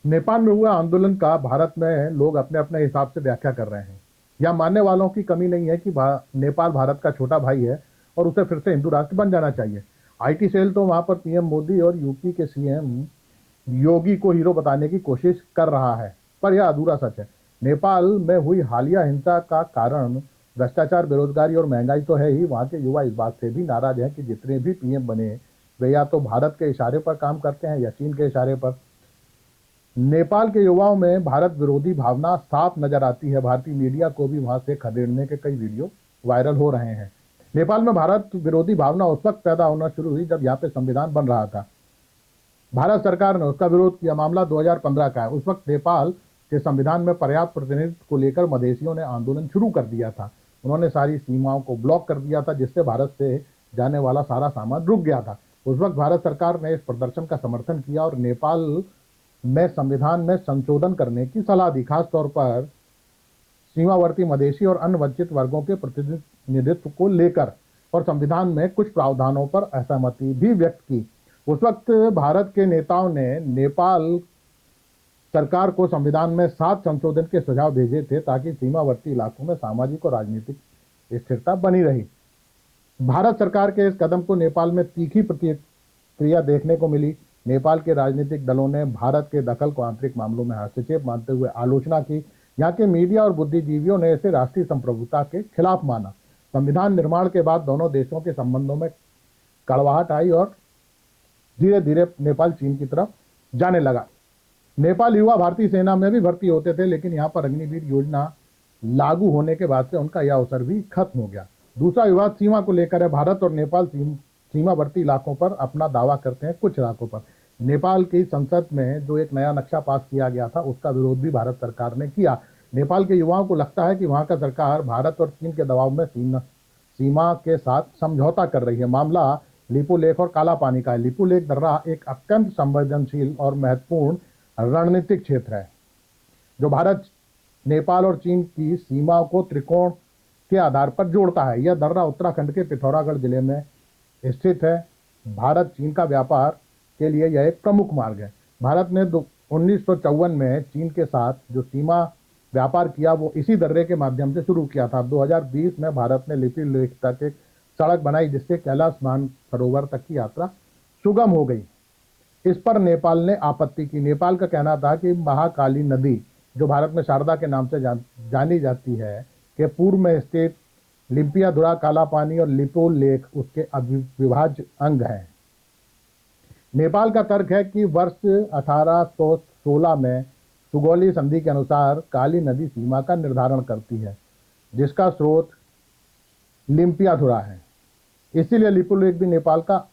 नेपाल में हुआ आंदोलन का भारत में लोग अपने अपने हिसाब से व्याख्या कर रहे हैं। यह मानने वालों की कमी नहीं है कि नेपाल भारत का छोटा भाई है और उसे फिर से हिंदू राष्ट्र बन जाना चाहिए। आईटी सेल तो वहां पर पीएम मोदी और यूपी के सीएम योगी को हीरो बताने की कोशिश कर रहा है, पर यह अधूरा सच है। नेपाल में हुई हालिया हिंसा का कारण भ्रष्टाचार, बेरोजगारी और महंगाई तो है ही। वहां के युवा इस बात से भी नाराज हैं कि जितने भी पीएम बने वे या तो भारत के इशारे पर काम करते हैं या चीन के इशारे पर। नेपाल के युवाओं में भारत विरोधी भावना साफ नजर आती है। भारतीय मीडिया को भी वहां से खदेड़ने के कई वीडियो वायरल हो रहे हैं। नेपाल में भारत विरोधी भावना उस वक्त पैदा होना शुरू हुई जब यहाँ पे संविधान बन रहा था। भारत सरकार ने उसका विरोध किया। मामला 2015 का है। उस वक्त नेपाल के संविधान में पर्याप्त प्रतिनिधित्व को लेकर मधेसियों ने आंदोलन शुरू कर दिया था। उन्होंने सारी सीमाओं को ब्लॉक कर दिया था, जिससे भारत से जाने वाला सारा सामान रुक गया था। उस वक्त भारत सरकार ने इस प्रदर्शन का समर्थन किया और नेपाल में संविधान में संशोधन करने की सलाह दी, खासतौर पर सीमावर्ती मधेसी और अन्य वंचित वर्गों के प्रतिनिधित्व को लेकर, और संविधान में कुछ प्रावधानों पर असहमति भी व्यक्त की। उस वक्त भारत के नेताओं ने नेपाल सरकार को संविधान में 7 संशोधन के सुझाव भेजे थे ताकि सीमावर्ती इलाकों में सामाजिक और राजनीतिक स्थिरता बनी रही। भारत सरकार के इस कदम को नेपाल में तीखी प्रतिक्रिया देखने को मिली। नेपाल के राजनीतिक दलों ने भारत के दखल को आंतरिक मामलों में हस्तक्षेप मानते हुए आलोचना की। यहाँ के मीडिया और बुद्धिजीवियों ने इसे राष्ट्रीय संप्रभुता के खिलाफ माना। संविधान निर्माण के बाद दोनों देशों के संबंधों में कड़वाहट आई और धीरे धीरे नेपाल चीन की तरफ जाने लगा। नेपाल युवा भारतीय सेना में भी भर्ती होते थे, लेकिन यहाँ पर अग्निवीर योजना लागू होने के बाद से उनका यह अवसर भी खत्म हो गया। दूसरा विवाद सीमा को लेकर है। भारत और नेपाल सीमावर्ती इलाकों पर अपना दावा करते हैं। कुछ इलाकों पर नेपाल की संसद में जो एक नया नक्शा पास किया गया था, उसका विरोध भी भारत सरकार ने किया। नेपाल के युवाओं को लगता है कि वहां का सरकार भारत और चीन के दबाव में सीमा के साथ समझौता कर रही है। मामला लिपुलेख और काला पानी का है। लिपुलेख दर्रा एक अत्यंत संवेदनशील और महत्वपूर्ण रणनीतिक क्षेत्र है जो भारत, नेपाल और चीन की सीमा को त्रिकोण के आधार पर जोड़ता है। यह दर्रा उत्तराखंड के पिथौरागढ़ जिले में स्थित है। भारत चीन का व्यापार के लिए यह एक प्रमुख मार्ग है। भारत ने 1954 में चीन के साथ जो सीमा व्यापार किया वो इसी दर्रे के माध्यम से शुरू किया था। 2020 में भारत ने लिपुलेख तक एक सड़क बनाई, जिससे कैलाश मानसरोवर तक की यात्रा सुगम हो गई। इस पर नेपाल ने आपत्ति की। नेपाल का कहना था कि महाकाली नदी, जो भारत में शारदा के नाम से जानी जाती है, के पूर्व में स्थित लिम्पियाधुरा, काला पानी और लिपुलेख उसके अविभाज्य अंग हैं। नेपाल का तर्क है कि वर्ष 1816 में सुगौली संधि के अनुसार काली नदी सीमा का निर्धारण करती है, जिसका स्रोत लिम्पियाधुरा है। इसीलिए लिपुलेख भी नेपाल का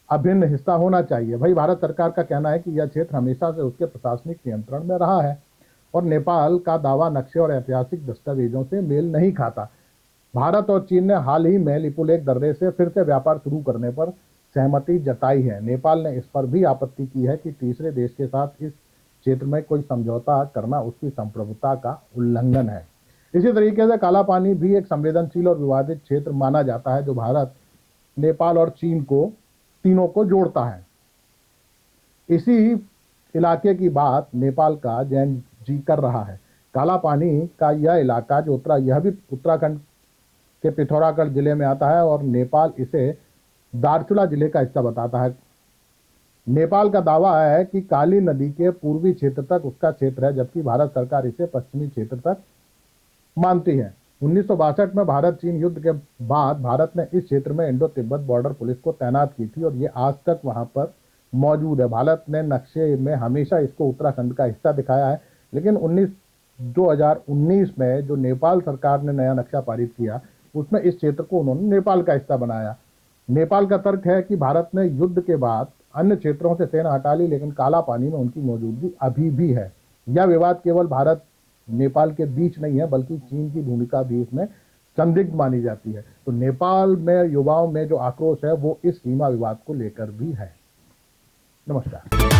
अभिन्न हिस्सा होना चाहिए। भाई, भारत सरकार का कहना है कि यह क्षेत्र हमेशा से उसके प्रशासनिक नियंत्रण में रहा है और नेपाल का दावा नक्शे और ऐतिहासिक दस्तावेजों से मेल नहीं खाता। भारत और चीन ने हाल ही में लिपुलेख दर्रे से फिर से व्यापार शुरू करने पर सहमति जताई है। नेपाल ने इस पर भी आपत्ति की है कि तीसरे देश के साथ इस क्षेत्र में कोई समझौता करना उसकी संप्रभुता का उल्लंघन है। इसी तरीके से काला पानी भी एक संवेदनशील और विवादित क्षेत्र माना जाता है जो भारत, नेपाल और चीन को तीनों को जोड़ता है। इसी इलाके की बात नेपाल का जैन जी कर रहा है। काला पानी का यह इलाका जो यह भी उत्तराखंड के पिथौरागढ़ जिले में आता है और नेपाल इसे दार्चुला जिले का हिस्सा बताता है। नेपाल का दावा है कि काली नदी के पूर्वी क्षेत्र तक उसका क्षेत्र है, जबकि भारत सरकार इसे पश्चिमी क्षेत्र तक मानती है। 1962 में भारत चीन युद्ध के बाद भारत ने इस क्षेत्र में इंडो तिब्बत बॉर्डर पुलिस को तैनात की थी और ये आज तक वहां पर मौजूद है। भारत ने नक्शे में हमेशा इसको उत्तराखंड का हिस्सा दिखाया है, लेकिन 2019 में जो नेपाल सरकार ने नया नक्शा पारित किया, उसमें इस क्षेत्र को उन्होंने नेपाल का हिस्सा बनाया। नेपाल का तर्क है कि भारत ने युद्ध के बाद अन्य क्षेत्रों से सेना हटा ली, लेकिन काला पानी में उनकी मौजूदगी अभी भी है। यह विवाद केवल भारत नेपाल के बीच नहीं है, बल्कि चीन की भूमिका भी इसमें संदिग्ध मानी जाती है। तो नेपाल में युवाओं में जो आक्रोश है वो इस सीमा विवाद को लेकर भी है। नमस्कार।